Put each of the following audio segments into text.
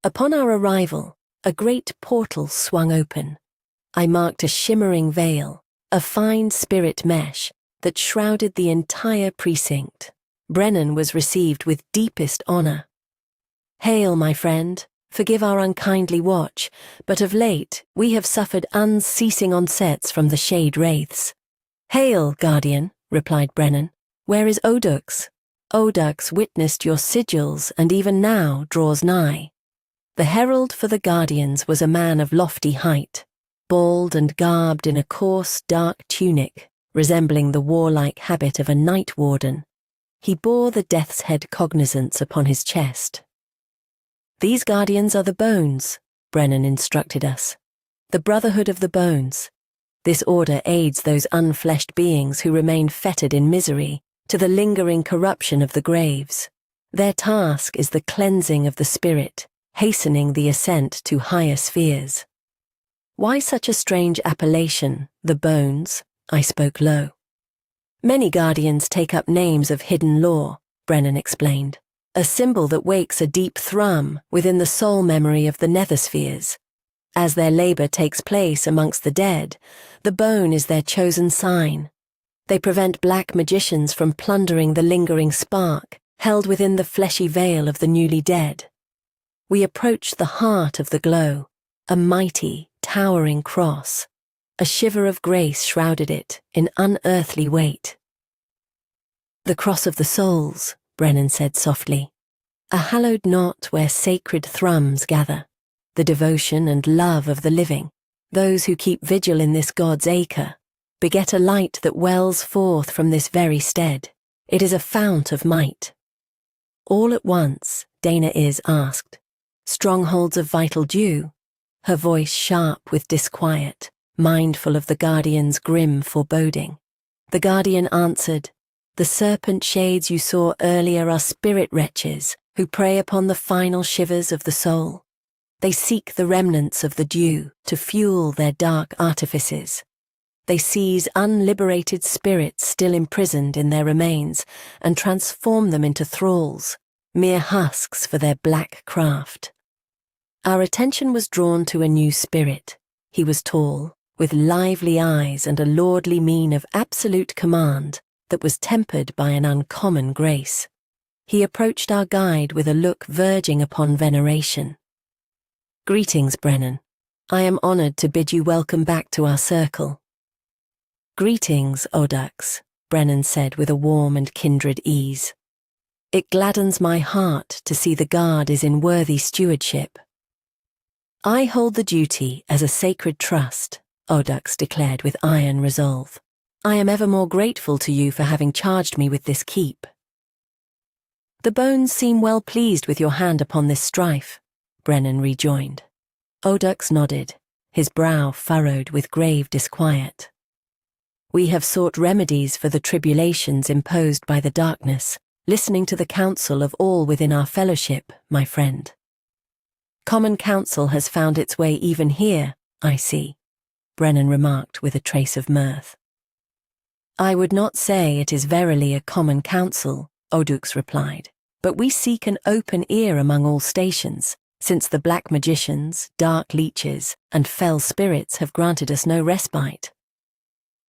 Upon our arrival, a great portal swung open. I marked a shimmering veil, a fine spirit mesh, that shrouded the entire precinct. Brennan was received with deepest honor. "Hail, my friend. Forgive our unkindly watch, but of late we have suffered unceasing onsets from the Shade Wraiths." "Hail, Guardian," replied Brennan. "Where is Audiobook? Audiobook witnessed your sigils and even now draws nigh." The herald for the Guardians was a man of lofty height, bald and garbed in a coarse, dark tunic, resembling the warlike habit of a night warden. He bore the Death's Head cognizance upon his chest. "These Guardians are the Bones," Brennan instructed us. "The Brotherhood of the Bones. This order aids those unfleshed beings who remain fettered in misery to the lingering corruption of the graves. Their task is the cleansing of the spirit, hastening the ascent to higher spheres." "Why such a strange appellation, the Bones?" I spoke low. "Many Guardians take up names of hidden lore," Brennan explained. "A symbol that wakes a deep thrum within the soul memory of the netherspheres. As their labor takes place amongst the dead, the bone is their chosen sign. They prevent black magicians from plundering the lingering spark held within the fleshy veil of the newly dead." We approached the heart of the glow, a mighty, towering cross. A shiver of grace shrouded it in unearthly weight. "The cross of the souls," Brennan said softly. "A hallowed knot where sacred thrums gather, the devotion and love of the living. Those who keep vigil in this God's acre beget a light that wells forth from this very stead. It is a fount of might." All at once, Dana asked, "Strongholds of vital dew?" Her voice sharp with disquiet, mindful of the Guardian's grim foreboding. The Guardian answered, "The serpent shades you saw earlier are spirit wretches who prey upon the final shivers of the soul. They seek the remnants of the dew to fuel their dark artifices. They seize unliberated spirits still imprisoned in their remains and transform them into thralls, mere husks for their black craft." Our attention was drawn to a new spirit. He was tall, with lively eyes and a lordly mien of absolute command that was tempered by an uncommon grace. He approached our guide with a look verging upon veneration. "Greetings, Brennan. I am honored to bid you welcome back to our circle." "Greetings, Audiobook," Brennan said with a warm and kindred ease. "It gladdens my heart to see the guard is in worthy stewardship." "I hold the duty as a sacred trust," Audiobook declared with iron resolve. "I am ever more grateful to you for having charged me with this keep." "The Bones seem well pleased with your hand upon this strife," Brennan rejoined. Audiobook nodded, his brow furrowed with grave disquiet. "We have sought remedies for the tribulations imposed by the darkness, listening to the counsel of all within our fellowship, my friend." "Common counsel has found its way even here, I see," Brennan remarked with a trace of mirth. "I would not say it is verily a common counsel," Audiobook replied, "but we seek an open ear among all stations, since the black magicians, dark leeches, and fell spirits have granted us no respite."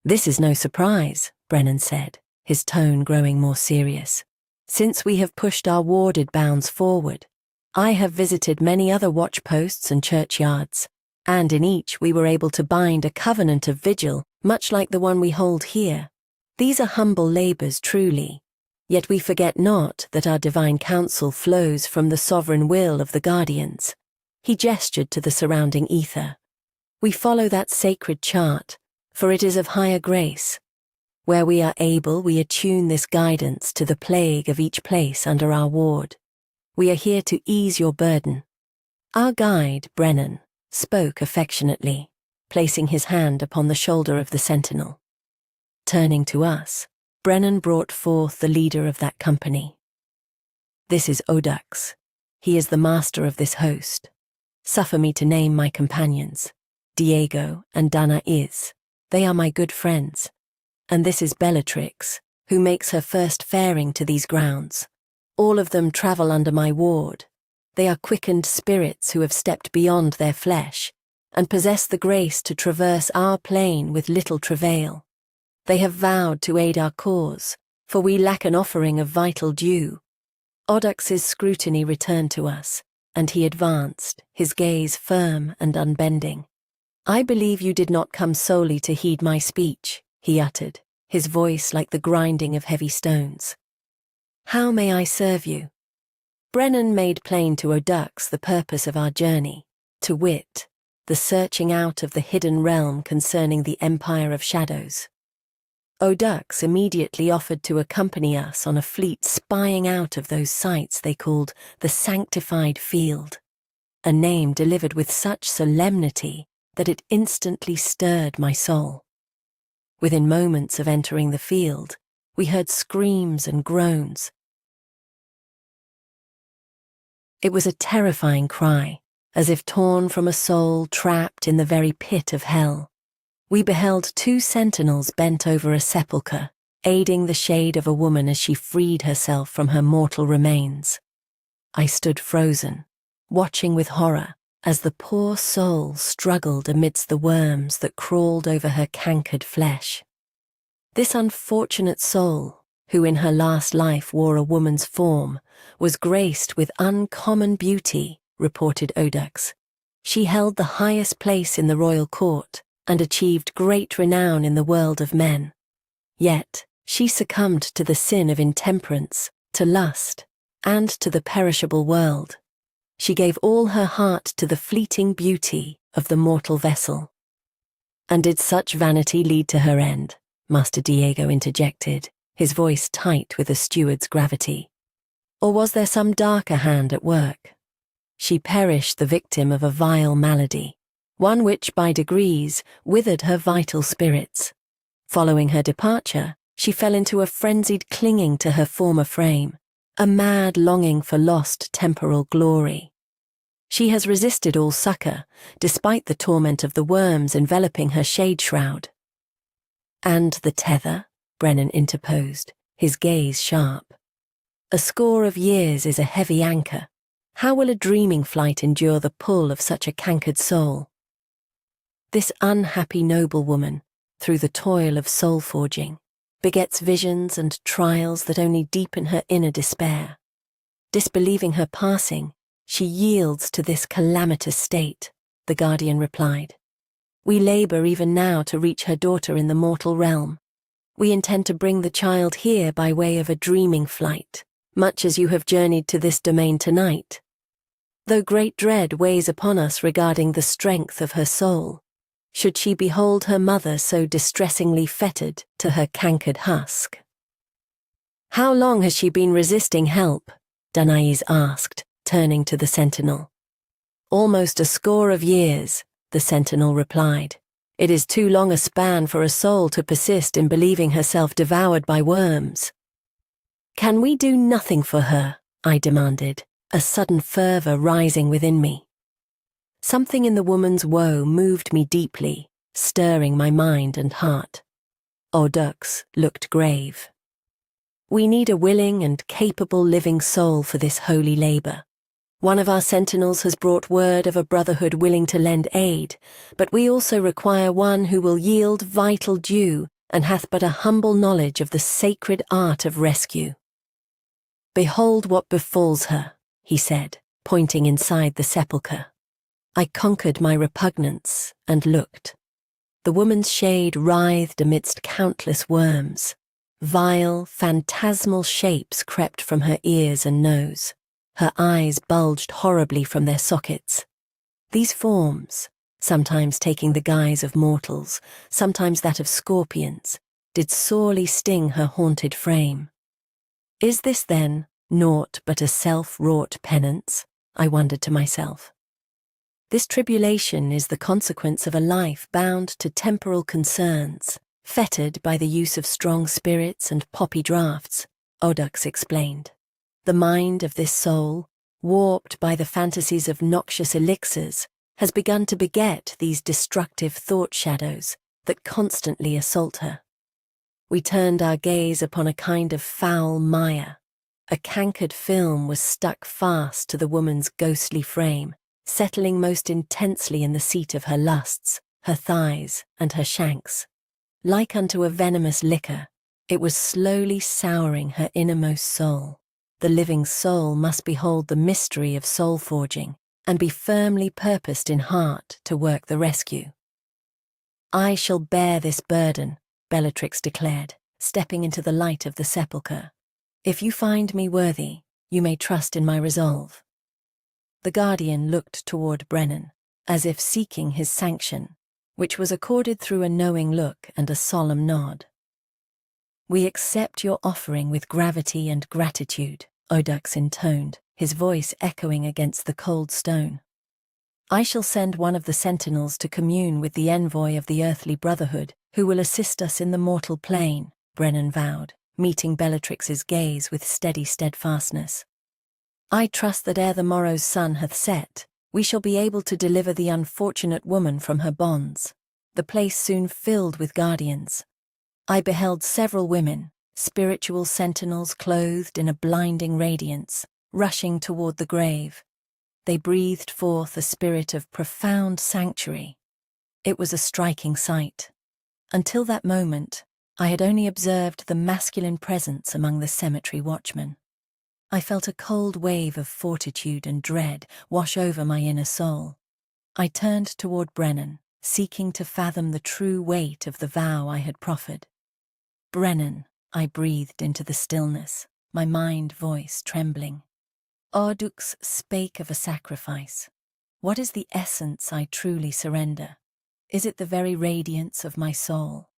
"This is no surprise," Brennan said, his tone growing more serious. "Since we have pushed our warded bounds forward, I have visited many other watchposts and churchyards, and in each we were able to bind a covenant of vigil, much like the one we hold here. These are humble labors truly, yet we forget not that our divine counsel flows from the sovereign will of the Guardians." He gestured to the surrounding ether. "We follow that sacred chart, for it is of higher grace. Where we are able, we attune this guidance to the plague of each place under our ward. We are here to ease your burden." Our guide, Brennan, spoke affectionately, placing his hand upon the shoulder of the sentinel. Turning to us, Brennan brought forth the leader of that company. "This is Audiobook. He is the master of this host. Suffer me to name my companions, Diego and Dana. They are my good friends. And this is Bellatrix, who makes her first faring to these grounds. All of them travel under my ward. They are quickened spirits who have stepped beyond their flesh and possess the grace to traverse our plane with little travail. They have vowed to aid our cause, for we lack an offering of vital due. Audux's scrutiny returned to us, and he advanced, his gaze firm and unbending. "I believe you did not come solely to heed my speech," he uttered, his voice like the grinding of heavy stones. "How may I serve you?" Brennan made plain to Audux the purpose of our journey, to wit, the searching out of the hidden realm concerning the Empire of Shadows. Audux immediately offered to accompany us on a fleet spying out of those sights they called the Sanctified Field, a name delivered with such solemnity that it instantly stirred my soul. Within moments of entering the field, we heard screams and groans. It was a terrifying cry, as if torn from a soul trapped in the very pit of hell. We beheld 2 sentinels bent over a sepulchre, aiding the shade of a woman as she freed herself from her mortal remains. I stood frozen, watching with horror as the poor soul struggled amidst the worms that crawled over her cankered flesh. This unfortunate soul, who in her last life wore a woman's form, was graced with uncommon beauty, reported Audux. She held the highest place in the royal court and achieved great renown in the world of men. Yet, she succumbed to the sin of intemperance, to lust, and to the perishable world. She gave all her heart to the fleeting beauty of the mortal vessel. And did such vanity lead to her end? Master Diego interjected, his voice tight with a steward's gravity. Or was there some darker hand at work? She perished the victim of a vile malady, one which by degrees withered her vital spirits. Following her departure, she fell into a frenzied clinging to her former frame, a mad longing for lost temporal glory. She has resisted all succor, despite the torment of the worms enveloping her shade shroud. "And the tether?" Brennan interposed, his gaze sharp. "A score of years is a heavy anchor. How will a dreaming flight endure the pull of such a cankered soul?" This unhappy noblewoman, through the toil of soul-forging, begets visions and trials that only deepen her inner despair. Disbelieving her passing, she yields to this calamitous state, the guardian replied. "We labor even now to reach her daughter in the mortal realm. We intend to bring the child here by way of a dreaming flight, much as you have journeyed to this domain tonight. Though great dread weighs upon us regarding the strength of her soul, should she behold her mother so distressingly fettered to her cankered husk." "How long has she been resisting help?" Danais asked, turning to the sentinel. "Almost a score of years," the sentinel replied. "It is too long a span for a soul to persist in believing herself devoured by worms." "Can we do nothing for her?" I demanded, a sudden fervor rising within me. Something in the woman's woe moved me deeply, stirring my mind and heart. Audux looked grave. "We need a willing and capable living soul for this holy labor. One of our sentinels has brought word of a brotherhood willing to lend aid, but we also require one who will yield vital due and hath but a humble knowledge of the sacred art of rescue." "Behold what befalls her," he said, pointing inside the sepulchre. I conquered my repugnance and looked. The woman's shade writhed amidst countless worms. Vile, phantasmal shapes crept from her ears and nose. Her eyes bulged horribly from their sockets. These forms, sometimes taking the guise of mortals, sometimes that of scorpions, did sorely sting her haunted frame. Is this, then, naught but a self-wrought penance? I wondered to myself. This tribulation is the consequence of a life bound to temporal concerns, fettered by the use of strong spirits and poppy draughts, Audux explained. The mind of this soul, warped by the fantasies of noxious elixirs, has begun to beget these destructive thought shadows that constantly assault her. We turned our gaze upon a kind of foul mire, A cankered film was stuck fast to the woman's ghostly frame, settling most intensely in the seat of her lusts, her thighs, and her shanks. Like unto a venomous liquor, it was slowly souring her innermost soul. The living soul must behold the mystery of soul forging and be firmly purposed in heart to work the rescue. "I shall bear this burden," Bellatrix declared, stepping into the light of the sepulchre. "If you find me worthy, you may trust in my resolve." The guardian looked toward Brennan, as if seeking his sanction, which was accorded through a knowing look and a solemn nod. "We accept your offering with gravity and gratitude," Audiobook intoned, his voice echoing against the cold stone. "I shall send one of the sentinels to commune with the envoy of the earthly brotherhood, who will assist us in the mortal plane," Brennan vowed, meeting Bellatrix's gaze with steady steadfastness. "I trust that ere the morrow's sun hath set, we shall be able to deliver the unfortunate woman from her bonds." The place soon filled with guardians. I beheld several women, spiritual sentinels clothed in a blinding radiance, rushing toward the grave. They breathed forth a spirit of profound sanctuary. It was a striking sight. Until that moment, I had only observed the masculine presence among the cemetery watchmen. I felt a cold wave of fortitude and dread wash over my inner soul. I turned toward Brennan, seeking to fathom the true weight of the vow I had proffered. "Brennan," I breathed into the stillness, my mind voice trembling. Audiobook spake of a sacrifice. What is the essence I truly surrender? Is it the very radiance of my soul?